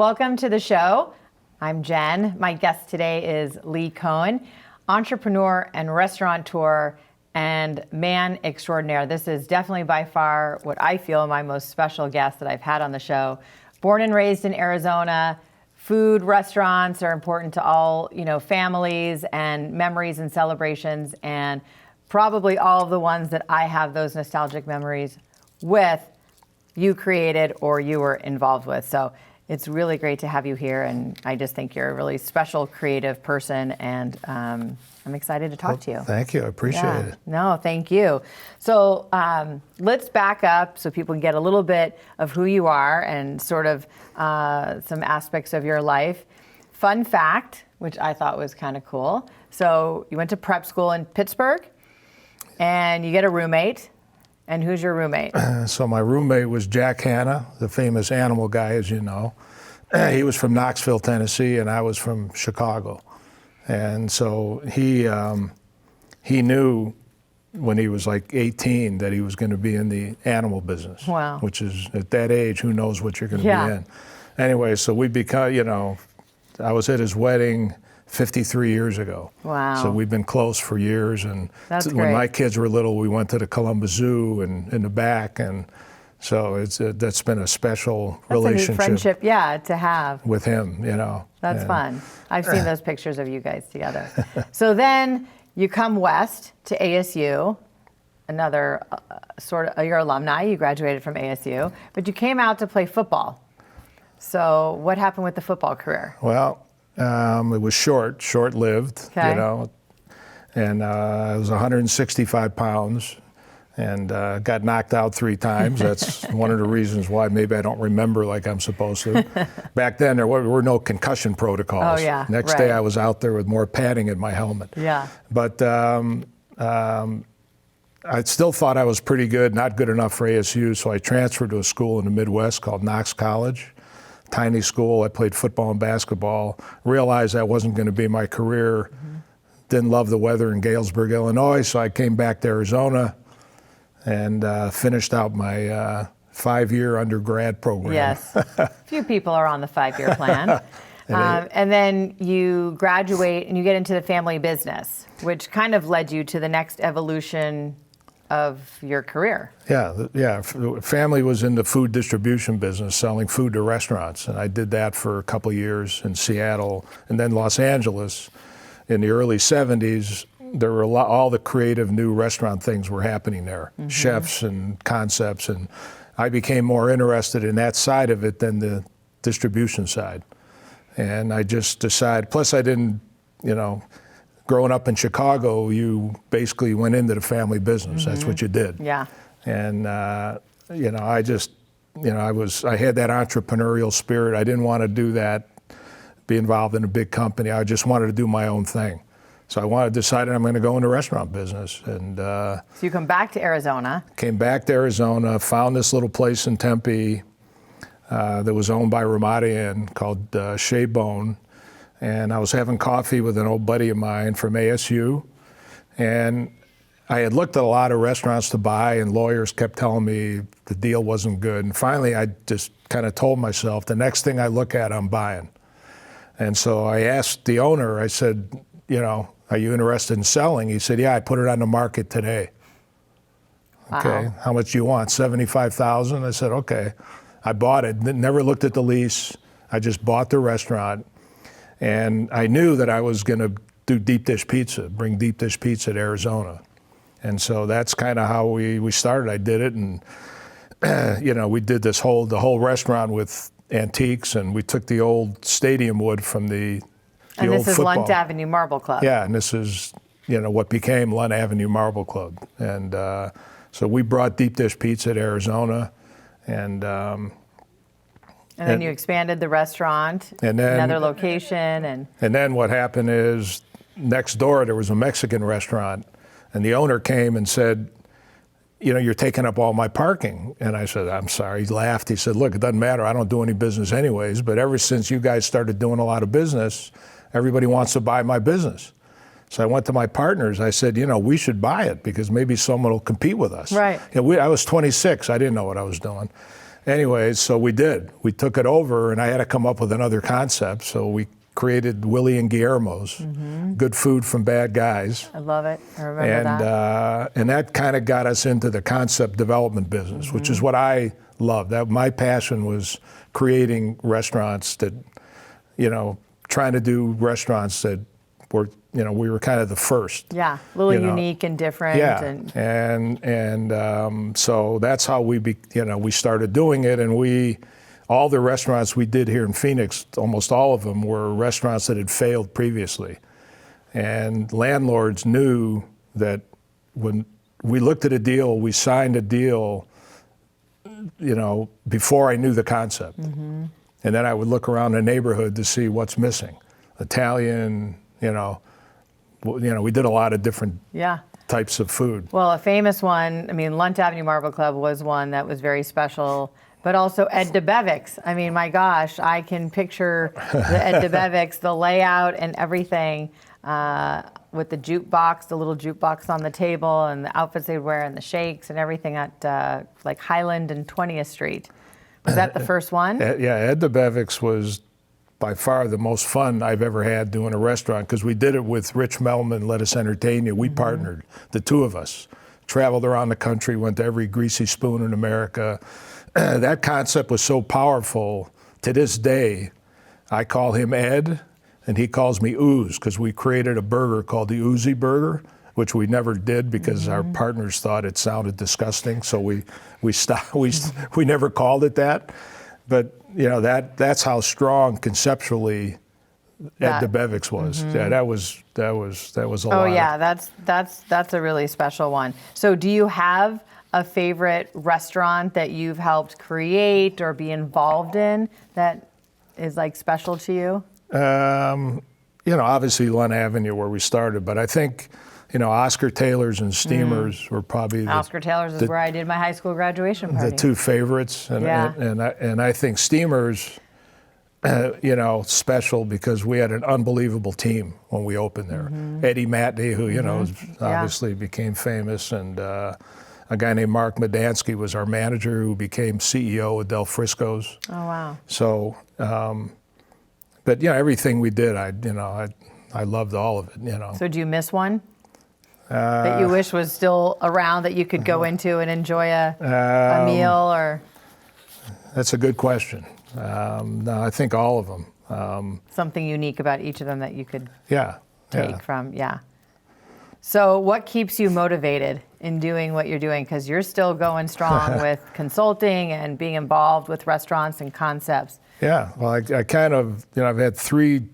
welcome to the show. I'm Jen. My guest today is Lee Cohn, entrepreneur and restaurateur and man extraordinaire. This is definitely by far what I feel my most special guest that I've had on the show. Born and raised in Arizona, food, restaurants are important to all, families and memories and celebrations, and probably all of the ones that I have those nostalgic memories with, you created or you were involved with. So it's really great to have you here, and I just think you're a really special, creative person, and I'm excited to talk to you. Thank you. I appreciate it. No, thank you. So let's back up so people can get a little bit of who you are and sort of some aspects of your life. Fun fact, which I thought was kind of cool. So you went to prep school in Pittsburgh, and you get a roommate. And who's your roommate? So my roommate was Jack Hanna, the famous animal guy, as you know. He was from Knoxville, Tennessee, and I was from Chicago. And so he knew when he was like 18 that he was going to be in the animal business. Wow. Which is, at that age, who knows what you're going to be in. Anyway, so we become, I was at his wedding 53 years ago. Wow. So we've been close for years. And when my kids were little, we went to the Columbus Zoo and in the back. And so that's been a special relationship. A new friendship, to have. With him, That's fun. I've seen those pictures of you guys together. So then you come west to ASU, another your alumni. You graduated from ASU, but you came out to play football. So what happened with the football career? Well, it was short-lived, and I was 165 pounds and got knocked out 3 times. That's one of the reasons why maybe I don't remember like I'm supposed to. Back then, there were no concussion protocols. Oh, yeah. Next day, I was out there with more padding in my helmet. Yeah. But I still thought I was pretty good, not good enough for ASU, so I transferred to a school in the Midwest called Knox College. Tiny school. I played football and basketball. Realized that wasn't going to be my career. Didn't love the weather in Galesburg, Illinois, so I came back to Arizona and finished out my 5-year undergrad program. Yes. Few people are on the 5-year plan. And then you graduate and you get into the family business, which kind of led you to the next evolution of your career. Yeah. Family was in the food distribution business, selling food to restaurants, and I did that for a couple of years in Seattle and then Los Angeles. In the early 70s, there were all the creative new restaurant things were happening there, chefs and concepts, and I became more interested in that side of it than the distribution side. And I just decided, plus I didn't, growing up in Chicago, you basically went into the family business. That's what you did. Yeah. And I had that entrepreneurial spirit. I didn't want to do that, be involved in a big company. I just wanted to do my own thing. So I decided I'm going to go into the restaurant business. And so you come back to Arizona. Came back to Arizona, found this little place in Tempe that was owned by Ramadian called Shea Bone. And I was having coffee with an old buddy of mine from ASU. And I had looked at a lot of restaurants to buy, and lawyers kept telling me the deal wasn't good. And finally, I just kind of told myself, the next thing I look at, I'm buying. And so I asked the owner, I said, are you interested in selling? He said, yeah, I put it on the market today. Wow. Okay, how much do you want? $75,000? I said, okay. I bought it, never looked at the lease. I just bought the restaurant. And I knew that I was going to do deep dish pizza, bring deep dish pizza to Arizona. And so that's kind of how we started. I did it, and we did the whole restaurant with antiques, and we took the old stadium wood from the and old this is football. Lunt Avenue Marble Club. Yeah, and this is what became Lunt Avenue Marble Club. And so we brought deep dish pizza to Arizona, and then you expanded the restaurant, and then, another location. And then what happened is, next door there was a Mexican restaurant, and the owner came and said, you're taking up all my parking. And I said, I'm sorry. He laughed. He said, look, it doesn't matter. I don't do any business anyways, but ever since you guys started doing a lot of business, everybody wants to buy my business. So I went to my partners. I said, we should buy it because maybe someone will compete with us. Right. I was 26. I didn't know what I was doing. anyways, so we did. We took it over, and I had to come up with another concept. So we created Willie and Guillermo's, good food from bad guys. I love it. I remember that. And that kind of got us into the concept development business, which is what I love. That my passion was creating restaurants that, trying to do restaurants that were, we were kind of the first. Yeah, a little unique and different. Yeah, and so that's how we started doing it, and all the restaurants we did here in Phoenix, almost all of them were restaurants that had failed previously, and landlords knew that when we looked at a deal, we signed a deal, before I knew the concept, and then I would look around the neighborhood to see what's missing, Italian, we did a lot of different types of food. Well, a famous one, Lunt Avenue Marble Club was one that was very special, but also Ed Debevics. My gosh, I can picture the Ed Debevics, the layout and everything, with the jukebox, the little jukebox on the table, and the outfits they'd wear, and the shakes and everything at like Highland and 20th Street. Was that the first one? Yeah, Ed Debevics was by far the most fun I've ever had doing a restaurant, because we did it with Rich Melman, Let Us Entertain You. We partnered, the two of us, traveled around the country, went to every greasy spoon in America. That concept was so powerful. To this day, I call him Ed, and he calls me Ooze, because we created a burger called the Oozy Burger, which we never did because our partners thought it sounded disgusting. So we stopped. We never called it that. But that's how strong conceptually Ed Debevics was. Yeah, that was a lot. Oh yeah, that's a really special one. So do you have a favorite restaurant that you've helped create or be involved in that is like special to you? Obviously Lunt Avenue where we started, but I think, Oscar Taylor's and Steamers were probably Oscar Taylor's is where I did my high school graduation party. The two favorites, and I think Steamers, special because we had an unbelievable team when we opened there. Eddie Matney, who obviously became famous, and a guy named Mark Medansky was our manager, who became CEO of Del Frisco's. Oh wow! So, but everything we did, I loved all of it. So do you miss one that you wish was still around that you could go into and enjoy a meal or? That's a good question. No, I think all of them. Something unique about each of them that you could take from. Yeah. So what keeps you motivated in doing what you're doing? Because you're still going strong with consulting and being involved with restaurants and concepts. Yeah, well, I kind of, I've had three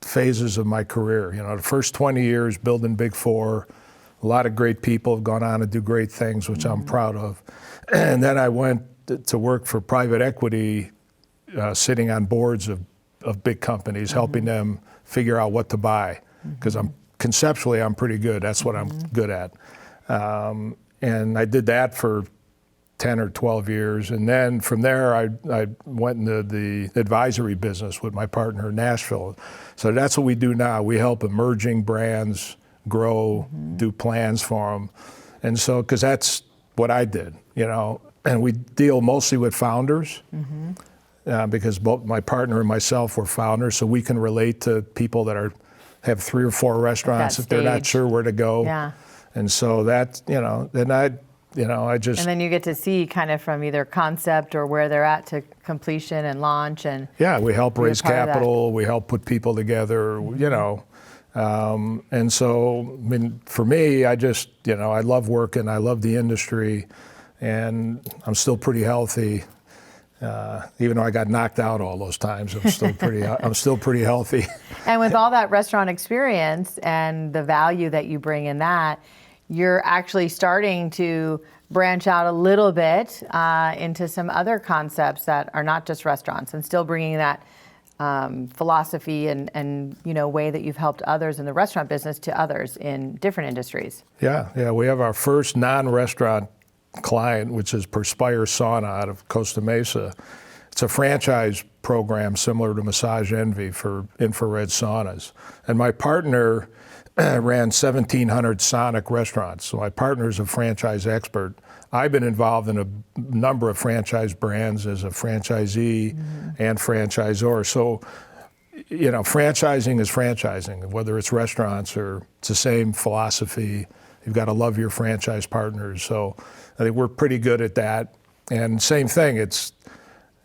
phases of my career. The first 20 years building Big Four, a lot of great people have gone on to do great things, which I'm proud of. And then I went to work for private equity, sitting on boards of big companies, helping them figure out what to buy, because conceptually I'm pretty good. That's what I'm good at. And I did that for 10 or 12 years. And then from there, I went into the advisory business with my partner in Nashville. So that's what we do now. We help emerging brands grow, do plans for them. And so, because that's what I did, and we deal mostly with founders, because both my partner and myself were founders, so we can relate to people that have 3 or 4 restaurants if they're not sure where to go. Yeah. And so that, then I just... And then you get to see kind of from either concept or where they're at to completion and launch. And yeah, we help raise capital, we help put people together, and so, for me, I just, I love working, I love the industry, and I'm still pretty healthy. Even though I got knocked out all those times, I'm still pretty healthy. And with all that restaurant experience and the value that you bring in that, you're actually starting to branch out a little bit into some other concepts that are not just restaurants, and still bringing that philosophy and way that you've helped others in the restaurant business to others in different industries. Yeah, we have our first non-restaurant client, which is Perspire Sauna out of Costa Mesa. It's a franchise program similar to Massage Envy for infrared saunas. And my partner ran 1,700 Sonic restaurants. So my partner's a franchise expert. I've been involved in a number of franchise brands as a franchisee and franchisor. So, you know, franchising is franchising, whether it's restaurants or it's the same philosophy. You've got to love your franchise partners. So I think we're pretty good at that. And same thing, it's,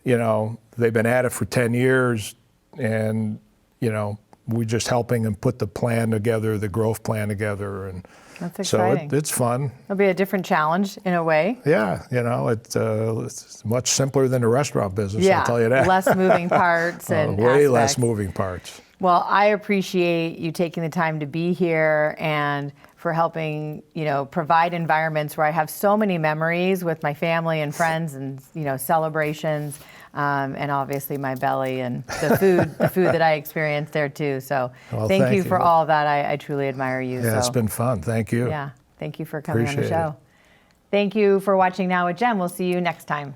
you know, they've been at it for 10 years and, you know, we're just helping them put the plan together, the growth plan together. And That's exciting. so it's fun. It'll be a different challenge in a way. Yeah, you know, it's much simpler than the restaurant business, I'll tell you that. Less moving parts and way aspects. less moving parts. Well, I appreciate you taking the time to be here and for helping, you know, provide environments where I have so many memories with my family and friends and, you know, celebrations, and obviously my belly and the food that I experienced there too. So Well, thank you you. for all that. I truly admire you. Yeah, so, it's been fun. Thank you. yeah, thank you for coming on the Appreciate show. it. Thank you for watching Now with Jen. We'll see you next time.